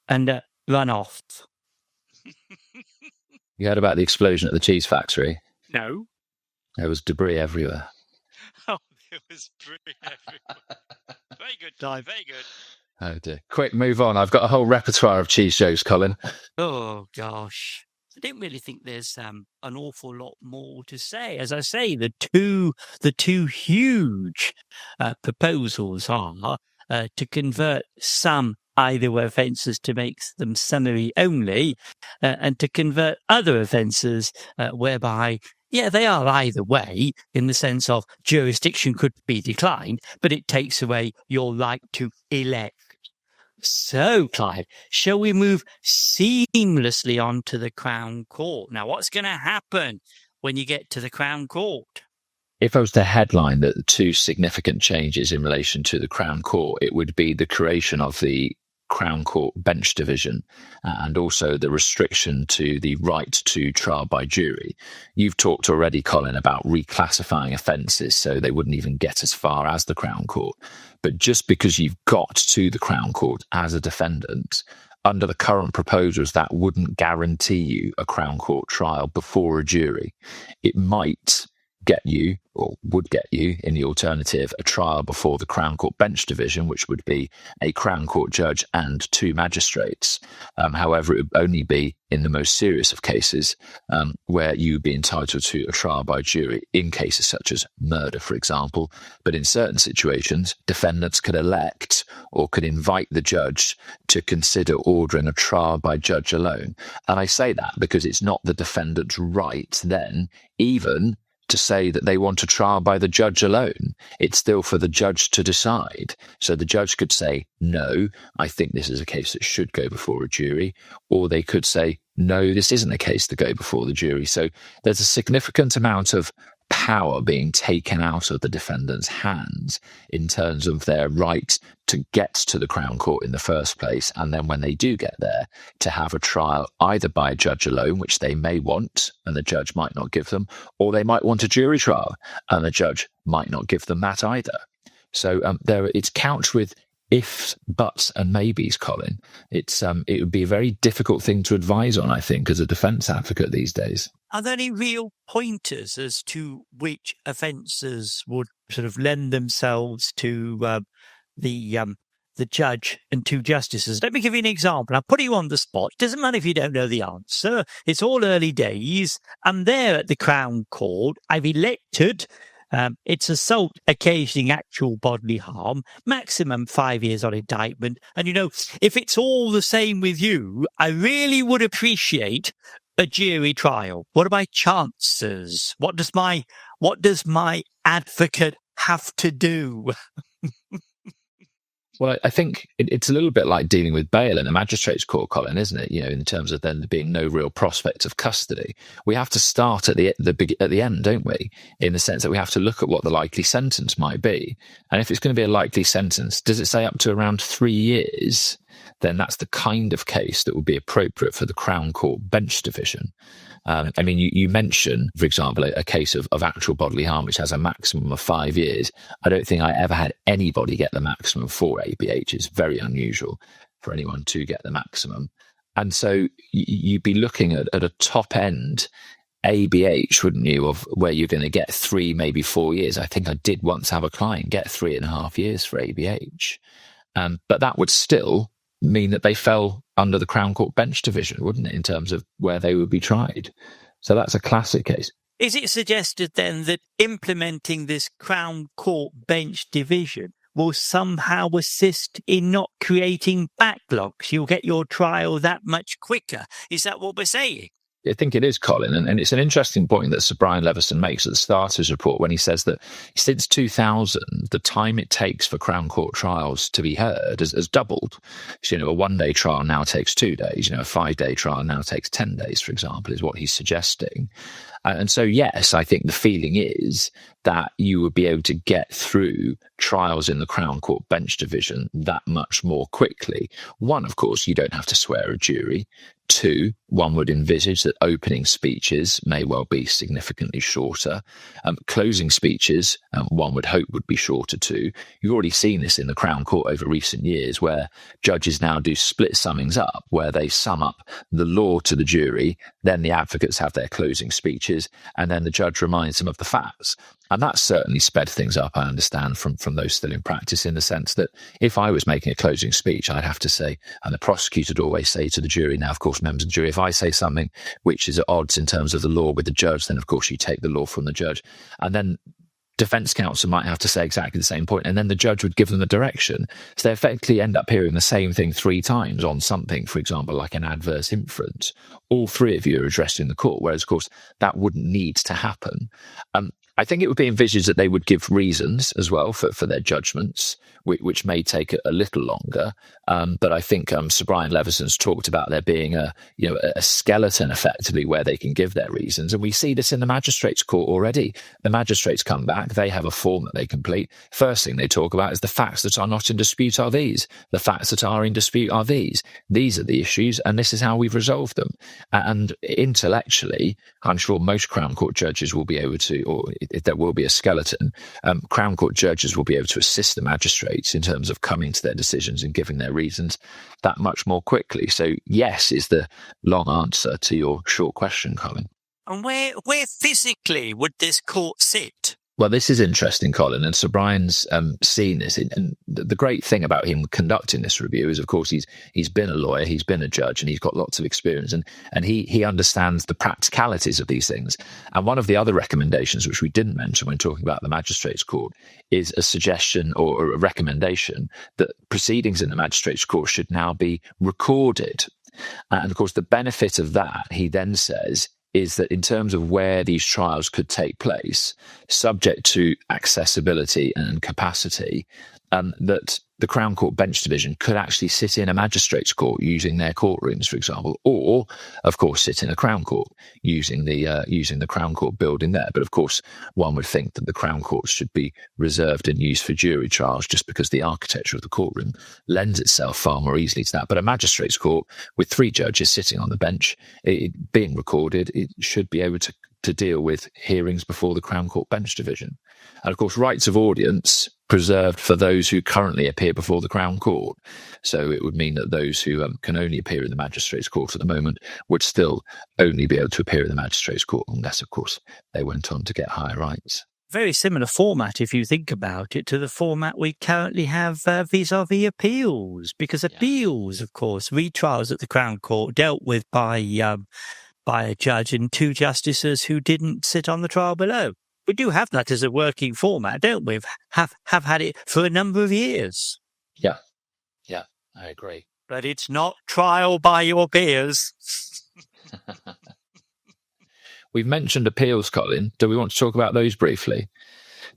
and run off. You heard about the explosion at the cheese factory? No. There was debris everywhere. Oh, there was debris everywhere. Very good, Di, very good. Oh dear. Quick, move on. I've got a whole repertoire of cheese jokes, Colin. Oh, gosh. I don't really think there's an awful lot more to say. As I say, the two huge proposals are to convert some either offences to make them summary only, and to convert other offences whereby, they are either way in the sense of jurisdiction could be declined, but it takes away your right to elect. So, Clive, shall we move seamlessly on to the Crown Court? Now, what's going to happen when you get to the Crown Court? If I was to headline the two significant changes in relation to the Crown Court, it would be the creation of the Crown Court bench division and also the restriction to the right to trial by jury. You've talked already, Colin, about reclassifying offences so they wouldn't even get as far as the Crown Court. But just because you've got to the Crown Court as a defendant, under the current proposals, that wouldn't guarantee you a Crown Court trial before a jury. It might get you, or would get you, in the alternative, a trial before the Crown Court bench division, which would be a Crown Court judge and two magistrates. However, it would only be in the most serious of cases where you'd be entitled to a trial by jury in cases such as murder, for example. But in certain situations, defendants could elect or could invite the judge to consider ordering a trial by judge alone. And I say that because it's not the defendant's right then, even to say that they want a trial by the judge alone. It's still for the judge to decide. So the judge could say, no, I think this is a case that should go before a jury. Or they could say, no, this isn't a case to go before the jury. So there's a significant amount of power being taken out of the defendant's hands in terms of their right to get to the Crown Court in the first place, and then when they do get there, to have a trial either by a judge alone, which they may want and the judge might not give them, or they might want a jury trial and the judge might not give them that either. So it's couched with ifs, buts and maybes, Colin. It would be a very difficult thing to advise on, I think, as a defence advocate these days. Are there any real pointers as to which offences would sort of lend themselves to the judge and two justices? Let me give you an example. I'll put you on the spot. It doesn't matter if you don't know the answer. It's all early days. I'm there at the Crown Court. I've elected It's assault occasioning actual bodily harm, maximum 5 years on indictment. And, if it's all the same with you, I really would appreciate a jury trial. What are my chances? What does my advocate have to do? Well, I think it's a little bit like dealing with bail in a magistrate's court, Colin, isn't it? In terms of then there being no real prospect of custody. We have to start at the end, don't we? In the sense that we have to look at what the likely sentence might be. And if it's going to be a likely sentence, does it say up to around 3 years? Then that's the kind of case that would be appropriate for the Crown Court bench division. You mentioned, for example, a case of actual bodily harm, which has a maximum of 5 years. I don't think I ever had anybody get the maximum for ABH. It's very unusual for anyone to get the maximum. And so you'd be looking at a top end ABH, wouldn't you, of where you're going to get 3, maybe 4 years. I think I did once have a client get 3.5 years for ABH. But that would still mean that they fell under the Crown Court bench division, wouldn't it, in terms of where they would be tried? So that's a classic case. Is it suggested then that implementing this Crown Court bench division will somehow assist in not creating backlogs? You'll get your trial that much quicker. Is that what we're saying? I think it is, Colin, and it's an interesting point that Sir Brian Leveson makes at the start of his report when he says that since 2000, the time it takes for Crown Court trials to be heard has doubled. So, a one-day trial now takes 2 days. A 5-day trial now takes 10 days, for example, is what he's suggesting. And so, yes, I think the feeling is that you would be able to get through trials in the Crown Court bench division that much more quickly. One, of course, you don't have to swear a jury. 2, one would envisage that opening speeches may well be significantly shorter. Closing speeches, one would hope would be shorter too. You've already seen this in the Crown Court over recent years, where judges now do split summings up, where they sum up the law to the jury, then the advocates have their closing speeches, and then the judge reminds them of the facts. And that's certainly sped things up, I understand, from those still in practice, in the sense that if I was making a closing speech, I'd have to say, and the prosecutor would always say to the jury, now, of course, members of the jury, if I say something which is at odds in terms of the law with the judge, then, of course, you take the law from the judge. And then defence counsel might have to say exactly the same point, and then the judge would give them the direction. So they effectively end up hearing the same thing 3 times on something, for example, like an adverse inference. All 3 of you are addressed in the court, whereas, of course, that wouldn't need to happen. I think it would be envisaged that they would give reasons as well for their judgments, which may take a little longer. But I think Sir Brian Leveson's talked about there being a skeleton effectively where they can give their reasons. And we see this in the magistrates' court already. The magistrates come back, they have a form that they complete. First thing they talk about is the facts that are not in dispute are these. The facts that are in dispute are these. These are the issues, and this is how we've resolved them. And intellectually, I'm sure most Crown Court judges will be able to, or if there will be a skeleton, Crown Court judges will be able to assist the magistrates in terms of coming to their decisions and giving their reasons that much more quickly. So yes is the long answer to your short question, Colin. And where physically would this court sit? Well, this is interesting, Colin, and Sir Brian's seen this. And the great thing about him conducting this review is, of course, he's been a lawyer, he's been a judge, and he's got lots of experience, and he understands the practicalities of these things. And one of the other recommendations, which we didn't mention when talking about the magistrates' court, is a suggestion or a recommendation that proceedings in the magistrates' court should now be recorded. And of course, the benefit of that, he then says, is that in terms of where these trials could take place, subject to accessibility and capacity, that the Crown Court bench division could actually sit in a magistrates' court using their courtrooms, for example, or, of course, sit in a Crown Court using the Crown Court building there. But, of course, one would think that the Crown Courts should be reserved and used for jury trials just because the architecture of the courtroom lends itself far more easily to that. But a magistrates' court with 3 judges sitting on the bench, it being recorded, it should be able to deal with hearings before the Crown Court bench division. And of course, rights of audience preserved for those who currently appear before the Crown Court. So it would mean that those who can only appear in the magistrates' court at the moment would still only be able to appear in the magistrates' court, unless, of course, they went on to get higher rights. Very similar format, if you think about it, to the format we currently have vis-à-vis appeals, because appeals, of course, retrials at the Crown Court dealt with by a judge and 2 justices who didn't sit on the trial below. We do have that as a working format, don't we? Have had it for a number of years. Yeah, I agree. But it's not trial by your peers. We've mentioned appeals, Colin. Do we want to talk about those briefly?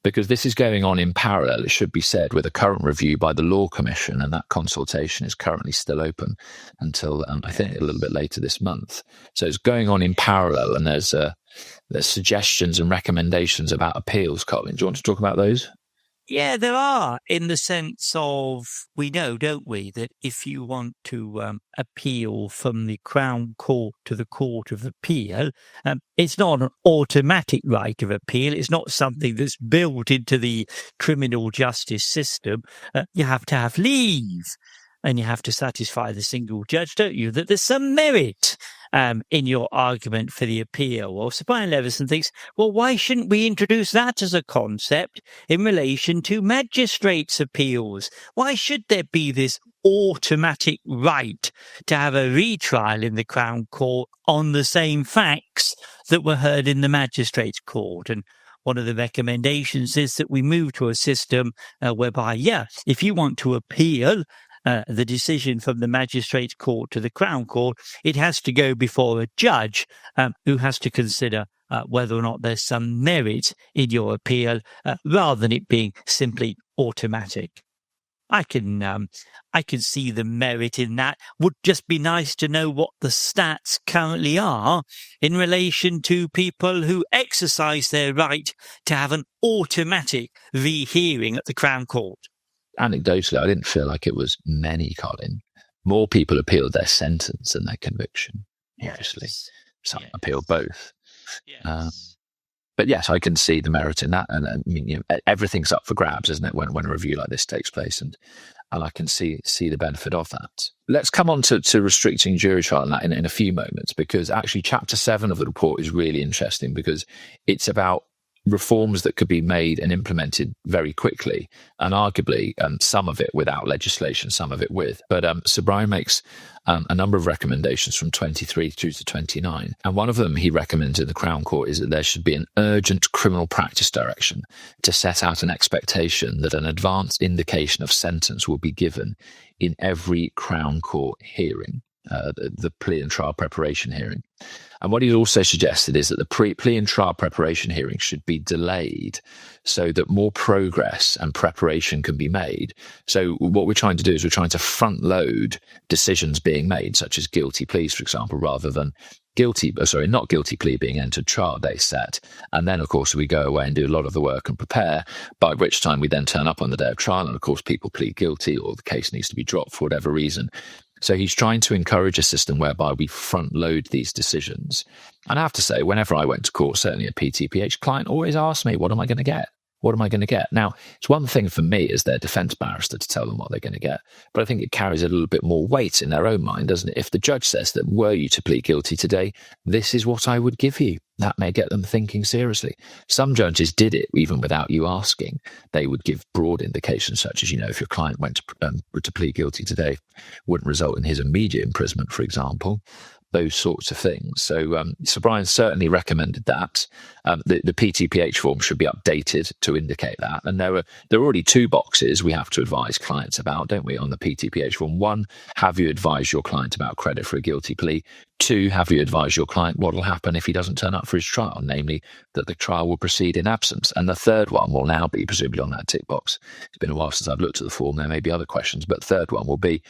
Because this is going on in parallel, it should be said, with a current review by the Law Commission, and that consultation is currently still open until I think a little bit later this month. So it's going on in parallel, and there's suggestions and recommendations about appeals. Colin, do you want to talk about those? Yeah, there are, in the sense of, we know, don't we, that if you want to appeal from the Crown Court to the Court of Appeal, it's not an automatic right of appeal. It's not something that's built into the criminal justice system. You have to have leave, and you have to satisfy the single judge, don't you, that there's some merit in your argument for the appeal. Well, Sir Brian Leveson thinks, well, why shouldn't we introduce that as a concept in relation to magistrates' appeals? Why should there be this automatic right to have a retrial in the Crown Court on the same facts that were heard in the magistrates' court? And one of the recommendations is that we move to a system whereby, if you want to appeal the decision from the magistrates' court to the Crown Court, it has to go before a judge who has to consider whether or not there's some merit in your appeal, rather than it being simply automatic. I can see the merit in that. Would just be nice to know what the stats currently are in relation to people who exercise their right to have an automatic rehearing at the Crown Court. Anecdotally, I didn't feel like it was many, Colin. More people appealed their sentence than their conviction, obviously. Some appealed both. Yes. But yes, I can see the merit in that. And I mean, everything's up for grabs, isn't it, when a review like this takes place? And I can see the benefit of that. Let's come on to restricting jury trial and that in a few moments, because actually Chapter 7 of the report is really interesting, because it's about reforms that could be made and implemented very quickly, and arguably some of it without legislation, some of it with. But Sir Brian makes a number of recommendations from 23 through to 29. And one of them he recommends in the Crown Court is that there should be an urgent criminal practice direction to set out an expectation that an advance indication of sentence will be given in every Crown Court hearing, the plea and trial preparation hearing. And what he also suggested is that the plea and trial preparation hearing should be delayed so that more progress and preparation can be made. So what we're trying to do is we're trying to front load decisions being made, such as guilty pleas, for example, rather than not guilty plea being entered, trial day set. And then, of course, we go away and do a lot of the work and prepare, by which time we then turn up on the day of trial. And of course, people plead guilty or the case needs to be dropped for whatever reason. So he's trying to encourage a system whereby we front load these decisions. And I have to say, whenever I went to court, certainly a PTPH client always asked me, what am I going to get? What am I going to get? Now, it's one thing for me as their defence barrister to tell them what they're going to get, but I think it carries a little bit more weight in their own mind, doesn't it? If the judge says that, were you to plead guilty today, this is what I would give you. That may get them thinking seriously. Some judges did it even without you asking. They would give broad indications such as, if your client went to plead guilty today, wouldn't result in his immediate imprisonment, for example. Those sorts of things. So Sir Brian certainly recommended that. The PTPH form should be updated to indicate that. And there are already two boxes we have to advise clients about, don't we, on the PTPH form. One, have you advised your client about credit for a guilty plea? Two, have you advised your client what will happen if he doesn't turn up for his trial, namely that the trial will proceed in absence? And the third one will now be presumably on that tick box. It's been a while since I've looked at the form. There may be other questions, but the third one will be,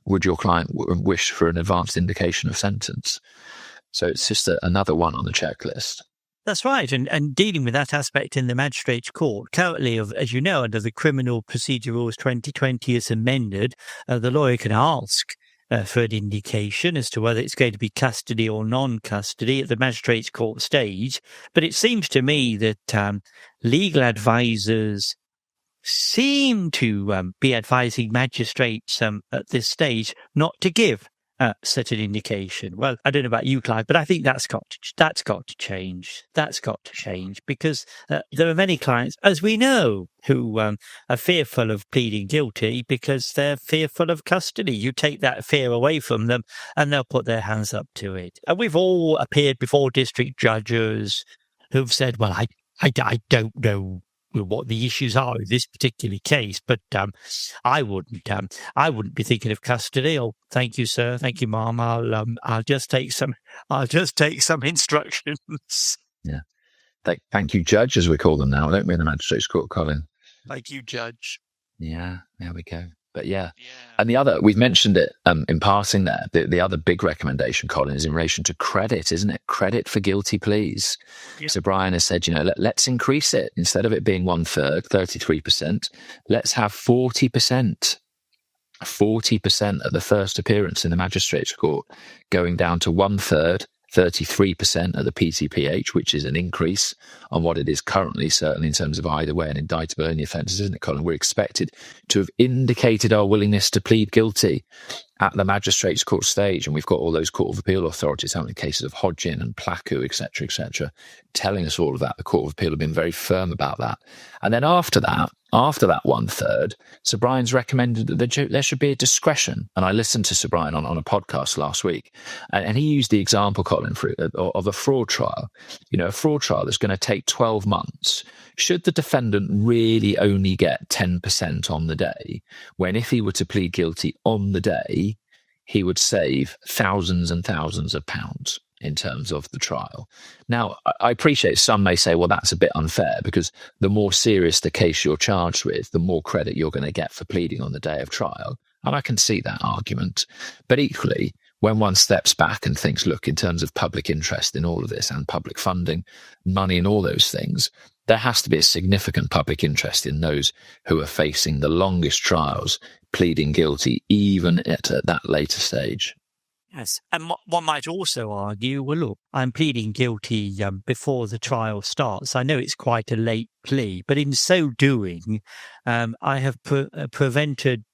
would your client wish for an advanced indication of sentence? So it's just another one on the checklist. That's right. And dealing with that aspect in the magistrates' court, currently, as you know, under the Criminal Procedure Rules 2020 as amended, the lawyer can ask for an indication as to whether it's going to be custody or non-custody at the magistrates' court stage. But it seems to me that legal advisors seem to be advising magistrates at this stage not to give such an indication. Well, I don't know about you, Clive, but I think that's got to change. That's got to change, because there are many clients, as we know, who are fearful of pleading guilty because they're fearful of custody. You take that fear away from them and they'll put their hands up to it. And we've all appeared before district judges who've said, well, I don't know what the issues are in this particular case, but I wouldn't be thinking of custody. Oh, thank you, sir. Thank you, ma'am. I'll just take some instructions. Yeah. Thank you, judge, as we call them now, don't we, in the magistrates' court, Colin? Thank you, judge. Yeah, there we go. But and the other, we've mentioned it in passing there, the other big recommendation, Colin, is in relation to credit, isn't it? Credit for guilty pleas. Yeah. So Brian has said, let's increase it. Instead of it being 1/3, 33%, let's have 40%. 40% at the first appearance in the magistrates' court, going down to 1/3, 33% at the PTPH, which is an increase on what it is currently, certainly in terms of either way and indictable only offences, isn't it, Colin? We're expected to have indicated our willingness to plead guilty at the magistrates' court stage, and we've got all those Court of Appeal authorities, haven't we, cases of Hodgin and Placu, etc., telling us all of that. The Court of Appeal have been very firm about that. And then after that 1/3, Sir Brian's recommended that there should be a discretion. And I listened to Sir Brian on a podcast last week, and he used the example, Colin, of a fraud trial. A fraud trial that's going to take 12 months. Should the defendant really only get 10% on the day, when if he were to plead guilty on the day, he would save thousands and thousands of pounds in terms of the trial? Now, I appreciate some may say, well, that's a bit unfair, because the more serious the case you're charged with, the more credit you're going to get for pleading on the day of trial. And I can see that argument. But equally, when one steps back and thinks, look, in terms of public interest in all of this and public funding, money and all those things, there has to be a significant public interest in those who are facing the longest trials, pleading guilty, even at that later stage. Yes, and one might also argue, well, look, I'm pleading guilty before the trial starts. I know it's quite a late plea, but in so doing, I have prevented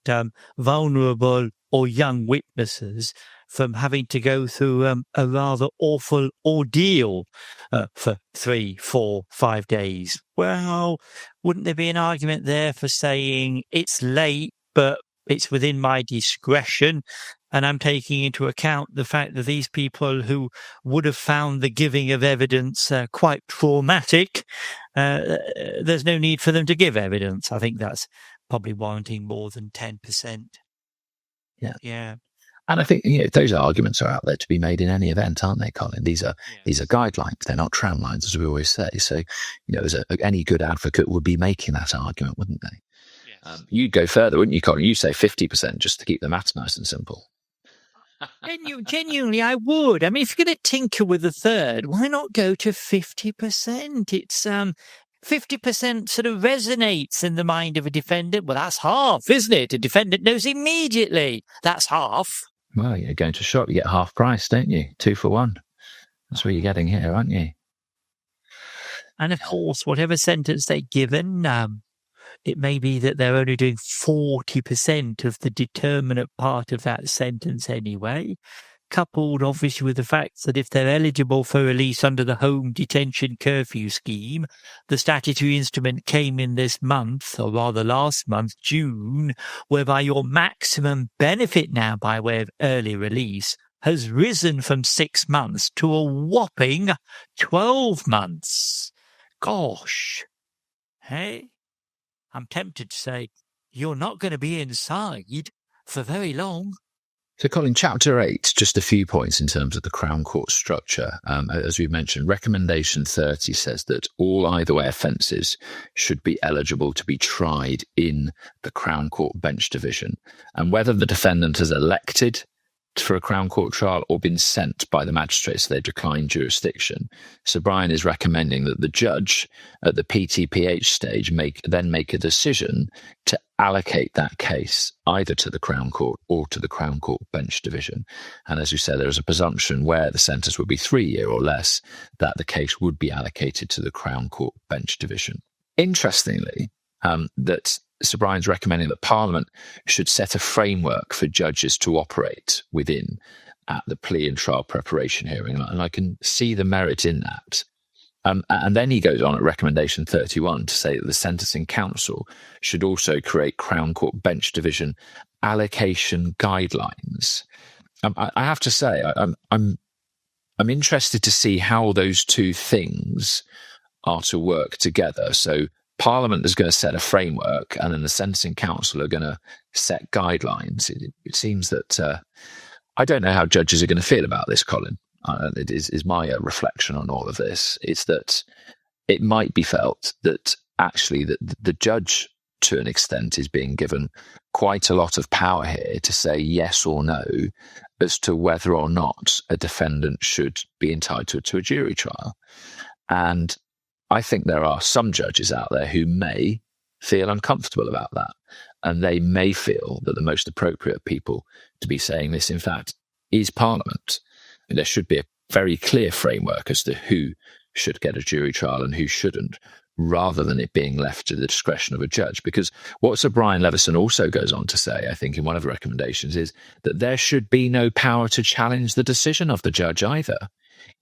vulnerable or young witnesses from having to go through a rather awful ordeal for 3, 4, 5 days. Well, wouldn't there be an argument there for saying it's late, but it's within my discretion, and I'm taking into account the fact that these people who would have found the giving of evidence quite traumatic, there's no need for them to give evidence. I think that's probably warranting more than 10%. Yeah. And I think those arguments are out there to be made in any event, aren't they, Colin? These are guidelines; they're not tram lines, as we always say. So, any good advocate would be making that argument, wouldn't they? Yes. You'd go further, wouldn't you, Colin? You say 50% just to keep the maths nice and simple. Genuinely, I would. I mean, if you're going to tinker with a third, why not go to 50%? It's 50% sort of resonates in the mind of a defendant. Well, that's half, isn't it? A defendant knows immediately that's half. Well, you're going to shop, you get half price, don't you? 2 for 1. That's what you're getting here, aren't you? And of course, whatever sentence they're given, it may be that they're only doing 40% of the determinate part of that sentence anyway, coupled obviously with the fact that if they're eligible for release under the home detention curfew scheme, the statutory instrument came in this month, or rather last month, June, whereby your maximum benefit now by way of early release has risen from 6 months to a whopping 12 months. Gosh. Hey? I'm tempted to say, you're not going to be inside for very long. So, Colin, Chapter 8, just a few points in terms of the Crown Court structure. As we mentioned, Recommendation 30 says that all either way offences should be eligible to be tried in the Crown Court Bench Division. And whether the defendant has elected for a Crown Court trial or been sent by the magistrates, so they decline jurisdiction, Sir Brian is recommending that the judge at the PTPH stage make a decision to allocate that case either to the Crown Court or to the Crown Court Bench Division. And as you said, there is a presumption where the sentence would be 3 years or less that the case would be allocated to the Crown Court Bench Division. Interestingly, that Sir Brian's recommending that Parliament should set a framework for judges to operate within at the plea and trial preparation hearing, and I can see the merit in that. And then he goes on at Recommendation 31 to say that the Sentencing Council should also create Crown Court Bench Division allocation guidelines. I have to say, I'm interested to see how those two things are to work together. So Parliament is going to set a framework, and then the Sentencing Council are going to set guidelines. It seems that I don't know how judges are going to feel about this, Colin. It is my reflection on all of this. It's that it might be felt that actually the judge, to an extent, is being given quite a lot of power here to say yes or no as to whether or not a defendant should be entitled to a jury trial. And I think there are some judges out there who may feel uncomfortable about that. And they may feel that the most appropriate people to be saying this, in fact, is Parliament. There should be a very clear framework as to who should get a jury trial and who shouldn't, rather than it being left to the discretion of a judge. Because what Sir Brian Leveson also goes on to say, I think, in one of the recommendations, is that there should be no power to challenge the decision of the judge either,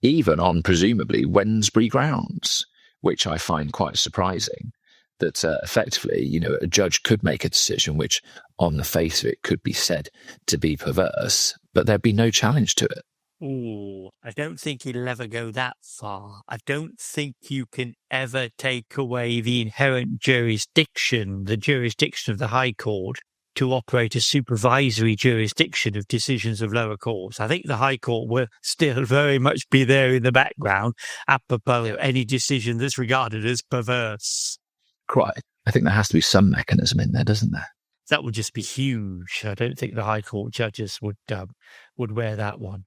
even on presumably Wednesbury grounds, which I find quite surprising. That effectively, a judge could make a decision which, on the face of it, could be said to be perverse, but there'd be no challenge to it. Oh, I don't think he'll ever go that far. I don't think you can ever take away the inherent jurisdiction, the jurisdiction of the High Court, to operate a supervisory jurisdiction of decisions of lower courts. I think the High Court will still very much be there in the background, apropos of any decision that's regarded as perverse. Quite. I think there has to be some mechanism in there, doesn't there? That would just be huge. I don't think the High Court judges would wear that one.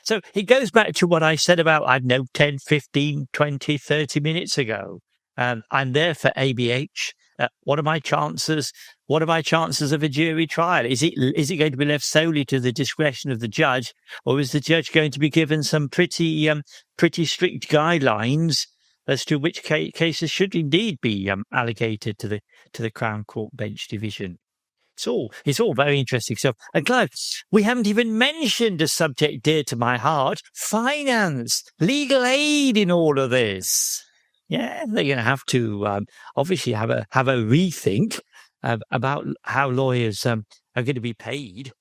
So it goes back to what I said about, 10, 15, 20, 30 minutes ago. I'm there for ABH. What are my chances? What are my chances of a jury trial? Is it going to be left solely to the discretion of the judge, or is the judge going to be given some pretty strict guidelines as to which cases should indeed be allocated to the Crown Court Bench Division? It's all very interesting stuff. And Clive, we haven't even mentioned a subject dear to my heart: finance, legal aid in all of this. Yeah, they're going to have to obviously have a rethink about how lawyers are going to be paid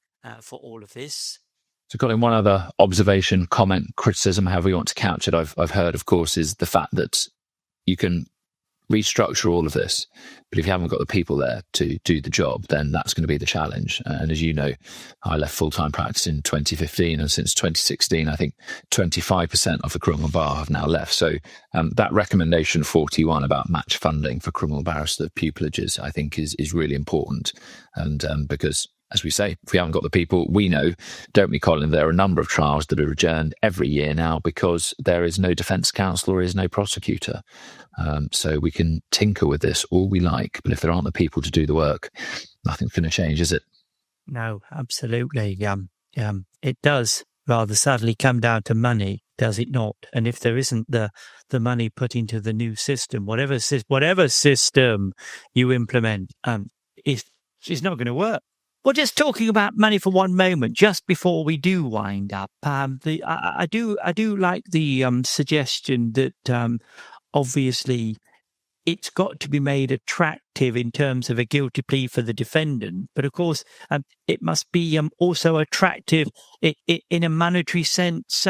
for all of this. So, Colin, one other observation, comment, criticism, however you want to couch it, I've heard, of course, is the fact that you can restructure all of this, but if you haven't got the people there to do the job, then that's going to be the challenge. And as you know, I left full-time practice in 2015, and since 2016, I think 25% of the criminal bar have now left. So that recommendation 41 about match funding for criminal barrister pupilages, I think is really important. And because, as we say, if we haven't got the people, we know, don't we, Colin, there are a number of trials that are adjourned every year now because there is no defence counsel or is no prosecutor. So we can tinker with this all we like, but if there aren't the people to do the work, nothing's going to change, is it? No, absolutely. It does rather sadly come down to money, does it not? And if there isn't the money put into the new system, whatever system you implement, it's not going to work. Well, just talking about money for one moment, just before we do wind up, I do like the suggestion that obviously it's got to be made attractive in terms of a guilty plea for the defendant, but of course it must be also attractive in a monetary sense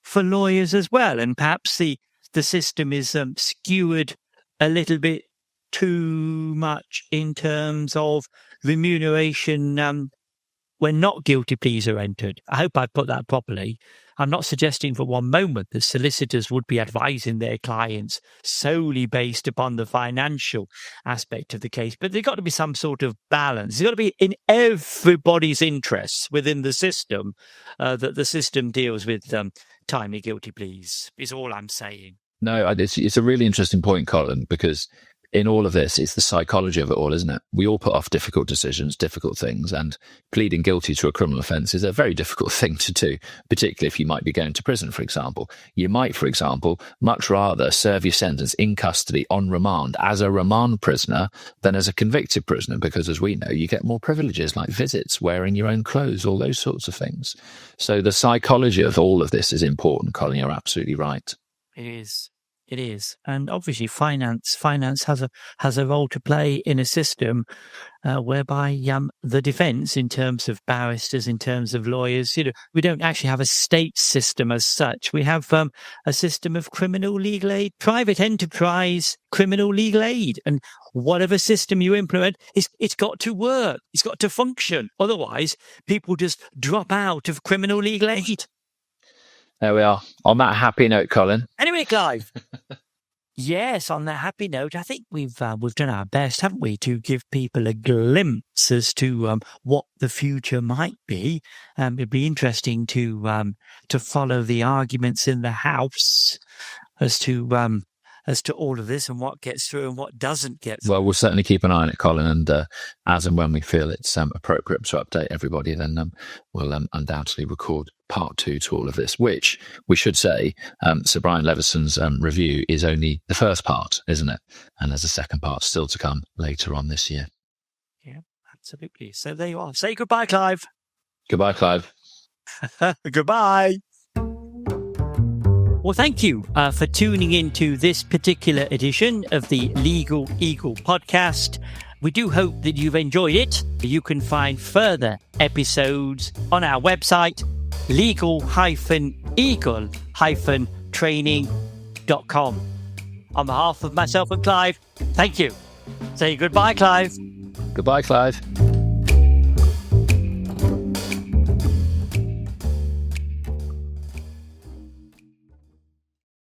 for lawyers as well. And perhaps the system is skewered a little bit too much in terms of remuneration when not guilty pleas are entered. I hope I put that properly. I'm not suggesting for one moment that solicitors would be advising their clients solely based upon the financial aspect of the case, but there's got to be some sort of balance. There's got to be in everybody's interests within the system that the system deals with timely guilty pleas, is all I'm saying. No, it's a really interesting point, Colin, because in all of this, it's the psychology of it all, isn't it? We all put off difficult decisions, difficult things, and pleading guilty to a criminal offence is a very difficult thing to do, particularly if you might be going to prison, for example. You might, for example, much rather serve your sentence in custody on remand as a remand prisoner than as a convicted prisoner, because as we know, you get more privileges like visits, wearing your own clothes, all those sorts of things. So the psychology of all of this is important, Colin. You're absolutely right. It is. It is, and obviously, finance has a role to play in a system whereby the defence, in terms of barristers, in terms of lawyers, we don't actually have a state system as such. We have a system of criminal legal aid, private enterprise, criminal legal aid, and whatever system you implement, it's got to work, it's got to function. Otherwise, people just drop out of criminal legal aid. There we are. On that happy note, Colin. Anyway, Clive. Yes, on that happy note, I think we've done our best, haven't we, to give people a glimpse as to what the future might be. It'd be interesting to follow the arguments in the House as to all of this and what gets through and what doesn't get through. Well, we'll certainly keep an eye on it, Colin, and as and when we feel it's appropriate to update everybody, then we'll undoubtedly record part 2 to all of this, which we should say, Sir Brian Leveson's review is only the first part, isn't it? And there's a second part still to come later on this year. Yeah, absolutely. So there you are. Say goodbye, Clive. Goodbye, Clive. Goodbye. Well, thank you for tuning into this particular edition of the Legal Eagle podcast. We do hope that you've enjoyed it. You can find further episodes on our website, legal-eagle-training.com. On behalf of myself and Clive, thank you. Say goodbye, Clive. Goodbye, Clive.